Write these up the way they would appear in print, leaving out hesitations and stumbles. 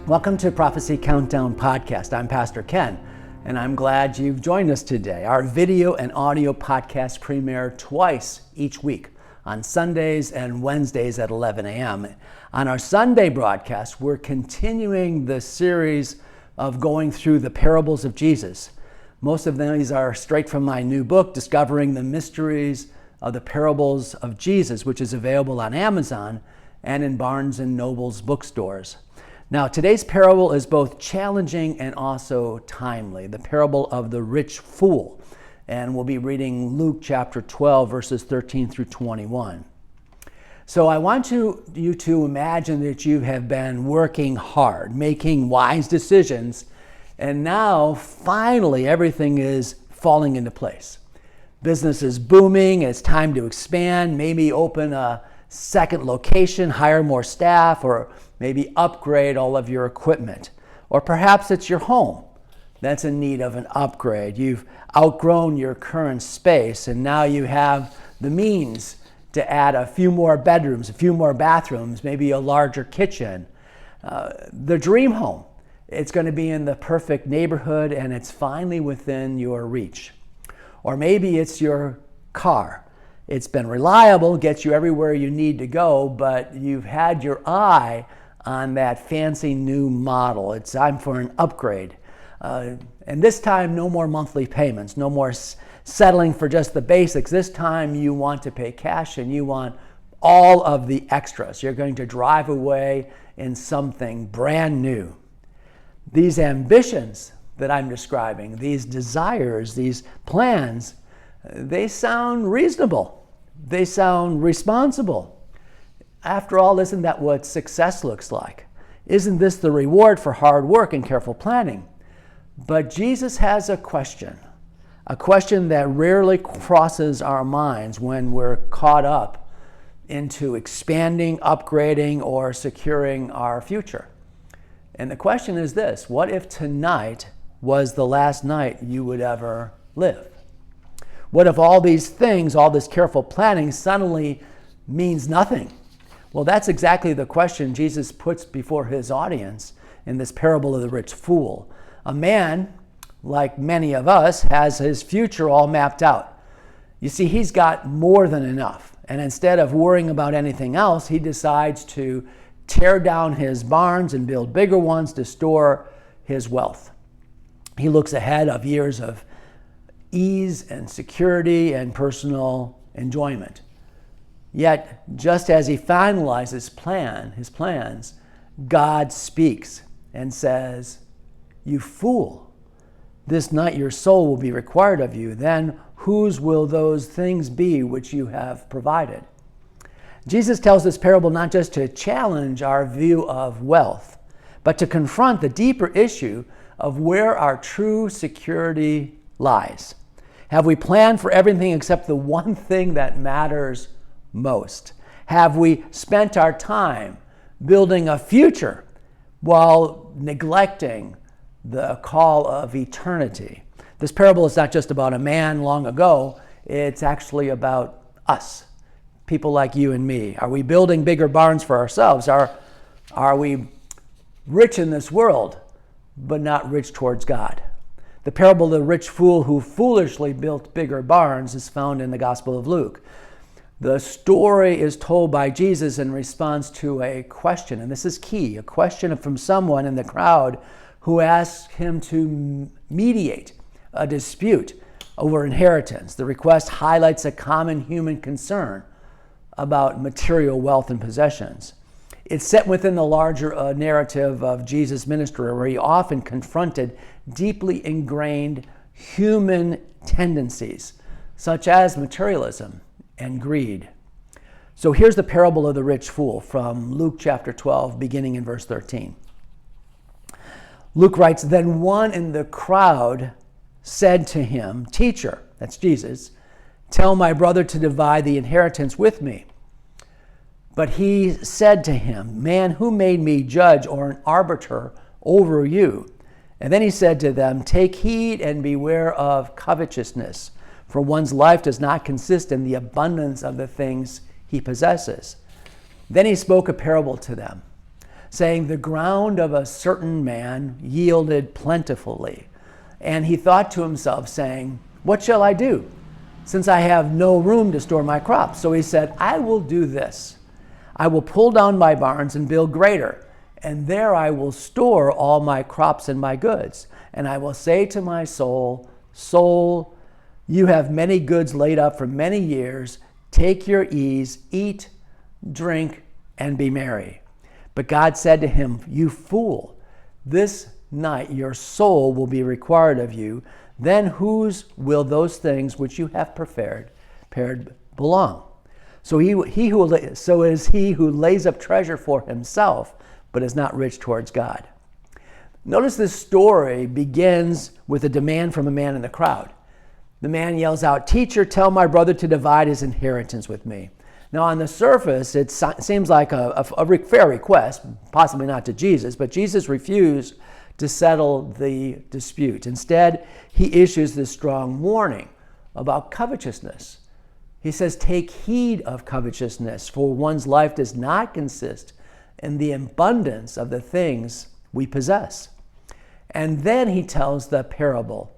Welcome to Prophecy Countdown Podcast. I'm Pastor Ken, and I'm glad you've joined us today. Our video and audio podcasts premiere twice each week, on Sundays and Wednesdays at 11 a.m. On our Sunday broadcast, we're continuing the series of going through the parables of Jesus. Most of these are straight from my new book, Discovering the Mysteries of the Parables of Jesus, which is available on Amazon and in Barnes & Noble's bookstores. Now, today's parable is both challenging and also timely, the parable of the rich fool. And we'll be reading Luke chapter 12, verses 13 through 21. So I want you to imagine that you have been working hard, making wise decisions, and now finally everything is falling into place. Business is booming, it's time to expand, maybe open a second location, hire more staff, or maybe upgrade all of your equipment. Or perhaps it's your home that's in need of an upgrade. You've outgrown your current space and now you have the means to add a few more bedrooms, a few more bathrooms, maybe a larger kitchen. The dream home, it's going to be in the perfect neighborhood and it's finally within your reach. Or maybe it's your car. It's been reliable, gets you everywhere you need to go, but you've had your eye on that fancy new model. It's time for an upgrade. And this time, no more monthly payments, no more settling for just the basics. This time you want to pay cash and you want all of the extras. You're going to drive away in something brand new. These ambitions that I'm describing, these desires, these plans, they sound reasonable. They sound responsible. After all, isn't that what success looks like? Isn't this the reward for hard work and careful planning? But Jesus has a question that rarely crosses our minds when we're caught up into expanding, upgrading, or securing our future. And the question is this: what if tonight was the last night you would ever live? What if all these things, all this careful planning suddenly means nothing? Well, that's exactly the question Jesus puts before his audience in this parable of the rich fool. A man, like many of us, has his future all mapped out. You see, he's got more than enough. And instead of worrying about anything else, he decides to tear down his barns and build bigger ones to store his wealth. He looks ahead of years of ease and security and personal enjoyment. Yet, just as he finalizes his plans, God speaks and says, "You fool, this night your soul will be required of you. Then whose will those things be which you have provided?" Jesus tells this parable not just to challenge our view of wealth, but to confront the deeper issue of where our true security lies. Have we planned for everything except the one thing that matters most? Have we spent our time building a future while neglecting the call of eternity? This parable is not just about a man long ago, it's actually about us, people like you and me. Are we building bigger barns for ourselves? Are we rich in this world, but not rich towards God? The parable of the rich fool who foolishly built bigger barns is found in the Gospel of Luke. The story is told by Jesus in response to a question, and this is key, a question from someone in the crowd who asks him to mediate a dispute over inheritance. The request highlights a common human concern about material wealth and possessions. It's set within the larger narrative of Jesus' ministry, where he often confronted deeply ingrained human tendencies, such as materialism and greed. So here's the parable of the rich fool from Luke chapter 12, beginning in verse 13. Luke writes, "Then one in the crowd said to him, 'Teacher,'" that's Jesus, "'tell my brother to divide the inheritance with me.' But he said to him, 'Man, who made me judge or an arbiter over you?' And then he said to them, 'Take heed and beware of covetousness, for one's life does not consist in the abundance of the things he possesses.' Then he spoke a parable to them. saying, "The ground of a certain man yielded plentifully. And he thought to himself, saying, 'What shall I do, since I have no room to store my crops?' So he said, 'I will do this. I will pull down my barns and build greater, and there I will store all my crops and my goods. And I will say to my soul, Soul, you have many goods laid up for many years. Take your ease, eat, drink, and be merry.' But God said to him, 'You fool, this night your soul will be required of you. Then whose will those things which you have prepared belong?' So is he who lays up treasure for himself, but is not rich towards God." Notice this story begins with a demand from a man in the crowd. The man yells out, "Teacher, tell my brother to divide his inheritance with me." Now, on the surface, it seems like a fair request, possibly not to Jesus, but Jesus refused to settle the dispute. Instead, he issues this strong warning about covetousness. He says, "Take heed of covetousness, for one's life does not consist in the abundance of the things we possess." And then he tells the parable.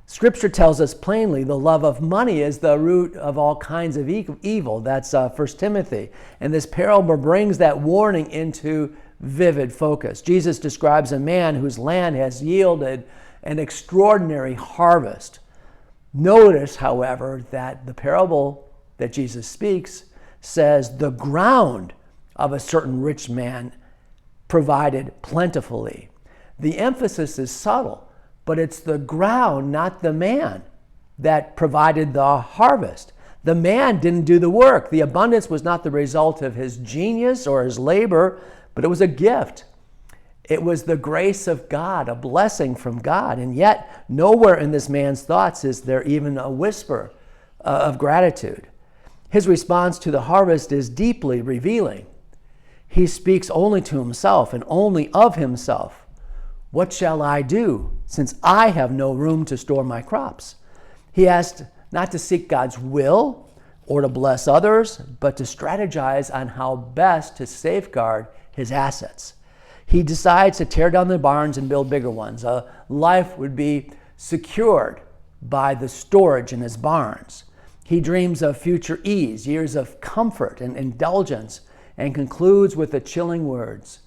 Scripture tells us plainly the love of money is the root of all kinds of evil. That's 1 Timothy. And this parable brings that warning into vivid focus. Jesus describes a man whose land has yielded an extraordinary harvest. Notice, however, that the parable that Jesus speaks says the ground of a certain rich man provided plentifully. The emphasis is subtle, but it's the ground, not the man, that provided the harvest. The man didn't do the work. The abundance was not the result of his genius or his labor, but it was a gift. It was the grace of God, a blessing from God. And yet, nowhere in this man's thoughts is there even a whisper of gratitude. His response to the harvest is deeply revealing. He speaks only to himself and only of himself. "What shall I do, since I have no room to store my crops?" He asked not to seek God's will or to bless others, but to strategize on how best to safeguard his assets. He decides to tear down the barns and build bigger ones. Life would be secured by the storage in his barns. He dreams of future ease, years of comfort and indulgence, and concludes with the chilling words,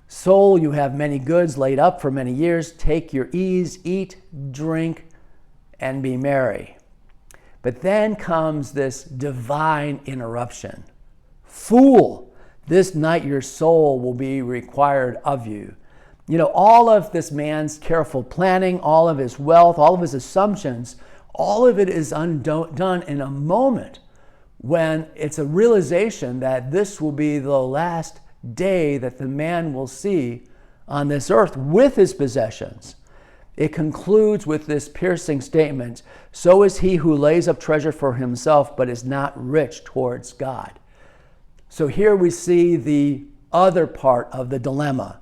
"Soul, you have many goods laid up for many years. Take your ease, eat, drink, and be merry." But then comes this divine interruption. "Fool, this night your soul will be required of you." You know, all of this man's careful planning, all of his wealth, all of his assumptions, all of it is undone in a moment when it's a realization that this will be the last day that the man will see on this earth with his possessions. It concludes with this piercing statement, "So is he who lays up treasure for himself, but is not rich towards God." So here we see the other part of the dilemma.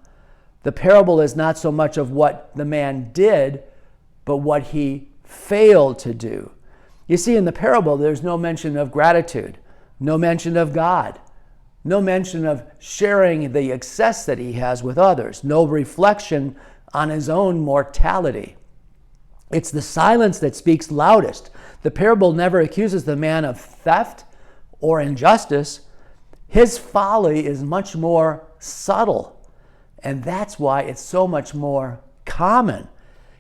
The parable is not so much of what the man did, but what he failed to do. You see, in the parable, there's no mention of gratitude, no mention of God, no mention of sharing the excess that he has with others, no reflection on his own mortality. It's the silence that speaks loudest. The parable never accuses the man of theft or injustice. His folly is much more subtle, and that's why it's so much more common.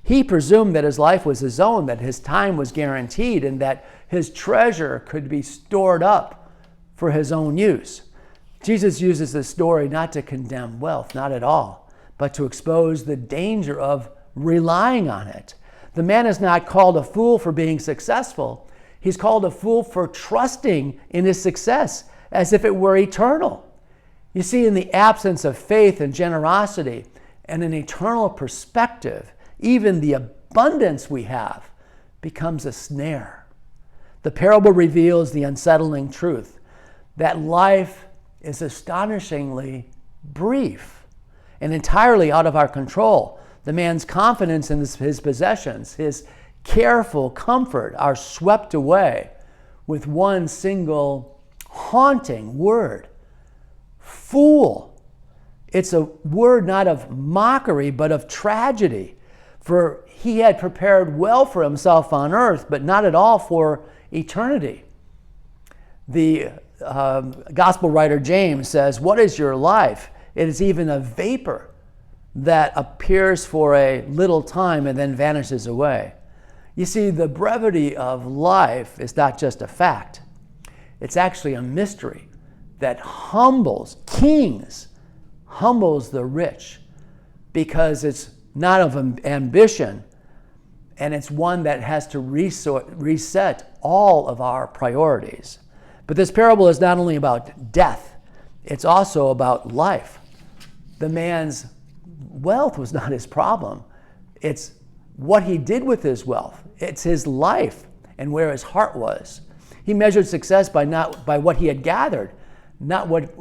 He presumed that his life was his own, that his time was guaranteed, and that his treasure could be stored up for his own use. Jesus uses this story not to condemn wealth, not at all, but to expose the danger of relying on it. The man is not called a fool for being successful. He's called a fool for trusting in his success as if it were eternal. You see, in the absence of faith and generosity and an eternal perspective, even the abundance we have becomes a snare. The parable reveals the unsettling truth that life is astonishingly brief and entirely out of our control. The man's confidence in his possessions, his careful comfort are swept away with one single haunting word. Fool. It's a word not of mockery, but of tragedy. For he had prepared well for himself on earth, but not at all for eternity. The gospel writer James says, "What is your life? It is even a vapor that appears for a little time and then vanishes away." You see, the brevity of life is not just a fact. It's actually a mystery that humbles kings, humbles the rich, because it's not of ambition, and it's one that has to reset all of our priorities. But this parable is not only about death, it's also about life. The man's wealth was not his problem. It's what he did with his wealth. It's his life and where his heart was. He measured success by what he had gathered, not with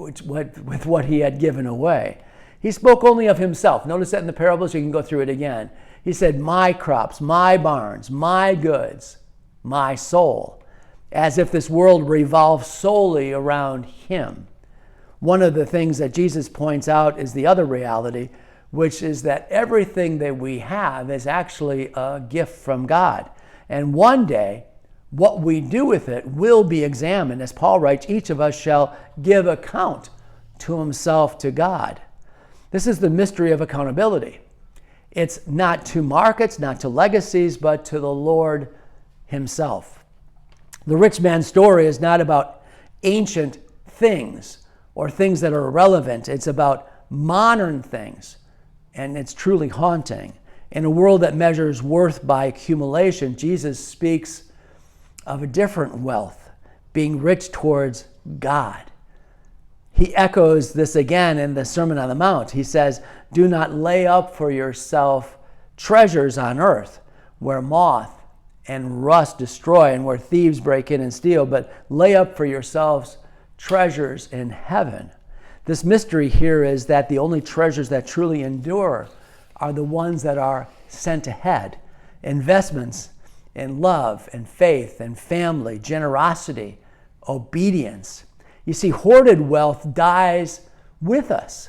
what he had given away. He spoke only of himself. Notice that in the parables, you can go through it again. He said, "My crops, my barns, my goods, my soul," as if this world revolves solely around him. One of the things that Jesus points out is the other reality, which is that everything that we have is actually a gift from God. And one day, what we do with it will be examined. As Paul writes, each of us shall give account to himself to God. This is the mystery of accountability. It's not to markets, not to legacies, but to the Lord himself. The rich man's story is not about ancient things or things that are irrelevant. It's about modern things, and it's truly haunting. In a world that measures worth by accumulation, Jesus speaks of a different wealth, being rich towards God. He echoes this again in the Sermon on the Mount. He says, "Do not lay up for yourself treasures on earth, where moth and rust destroy and where thieves break in and steal, but lay up for yourselves treasures in heaven." This mystery here is that the only treasures that truly endure are the ones that are sent ahead. Investments in love and faith and family, generosity, obedience. You see, hoarded wealth dies with us.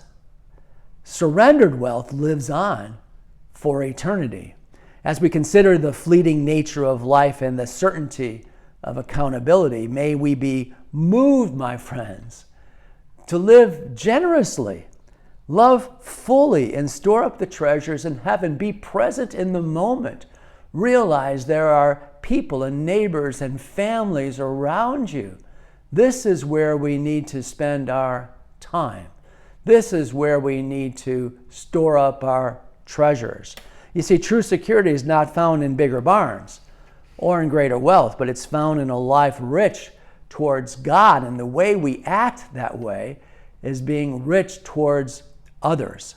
Surrendered wealth lives on for eternity. As we consider the fleeting nature of life and the certainty of accountability, may we be moved, my friends, to live generously, love fully, and store up the treasures in heaven. Be present in the moment. Realize there are people and neighbors and families around you. This is where we need to spend our time. This is where we need to store up our treasures. You see, true security is not found in bigger barns or in greater wealth, but it's found in a life rich towards God. And the way we act that way is being rich towards others.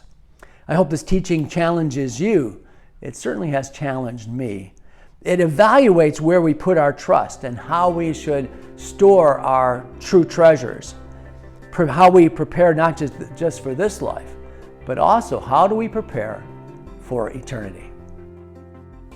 I hope this teaching challenges you. It certainly has challenged me. It evaluates where we put our trust and how we should store our true treasures. How we prepare not just for this life, but also how do we prepare for eternity.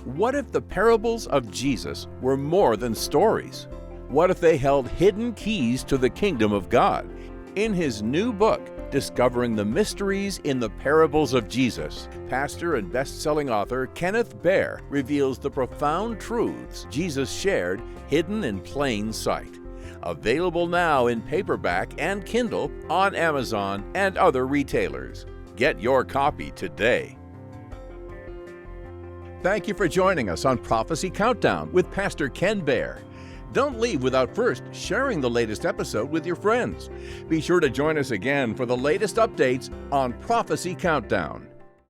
What if the parables of Jesus were more than stories? What if they held hidden keys to the kingdom of God? In his new book, Discovering the Mysteries in the Parables of Jesus, pastor and best-selling author Kenneth Baer reveals the profound truths Jesus shared hidden in plain sight. Available now in paperback and Kindle on Amazon and other retailers. Get your copy today. Thank you for joining us on Prophecy Countdown with Pastor Ken Baer. Don't leave without first sharing the latest episode with your friends. Be sure to join us again for the latest updates on Prophecy Countdown.